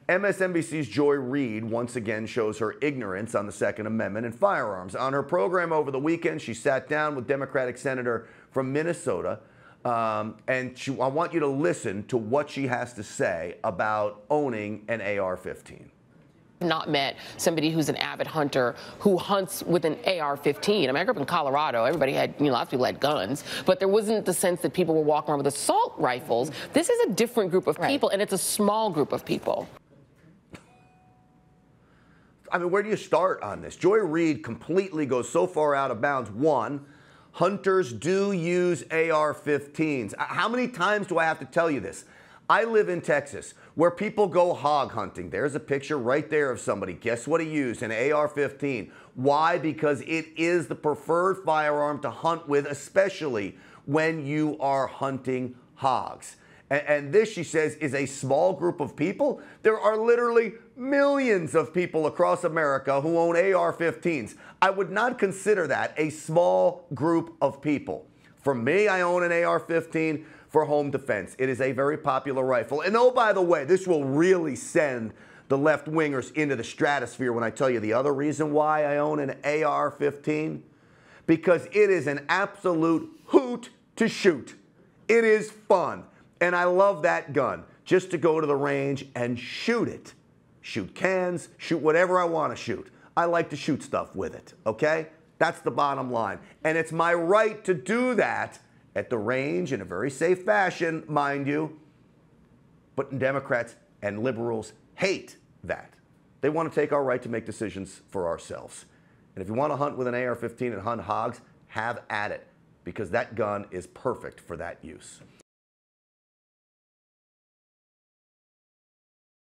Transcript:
MSNBC's Joy Reid once again shows her ignorance on the Second Amendment and firearms. On her program over the weekend, she sat down with Democratic Senator from Minnesota, I want you to listen to what she has to say about owning an AR-15. Not met somebody who's an avid hunter who hunts with an AR-15. I mean, I grew up in Colorado. Everybody had, lots of people had guns, but there wasn't the sense that people were walking around with assault rifles. This is a different group of people, and it's a small group of people. I mean, where do you start on this? Joy Reid completely goes so far out of bounds. One, hunters do use AR-15s. How many times do I have to tell you this? I live in Texas, where people go hog hunting. There's a picture right there of somebody. Guess what he used? An AR-15. Why? Because it is the preferred firearm to hunt with, especially when you are hunting hogs. And this, she says, is a small group of people. There are literally millions of people across America who own AR-15s. I would not consider that a small group of people. For me, I own an AR-15 for home defense. It is a very popular rifle. And oh, by the way, this will really send the left-wingers into the stratosphere when I tell you the other reason why I own an AR-15. Because it is an absolute hoot to shoot. It is fun. And I love that gun, just to go to the range and shoot it. Shoot cans, shoot whatever I want to shoot. I like to shoot stuff with it, okay? That's the bottom line. And it's my right to do that at the range in a very safe fashion, mind you. But Democrats and liberals hate that. They want to take our right to make decisions for ourselves. And if you want to hunt with an AR-15 and hunt hogs, have at it, because that gun is perfect for that use.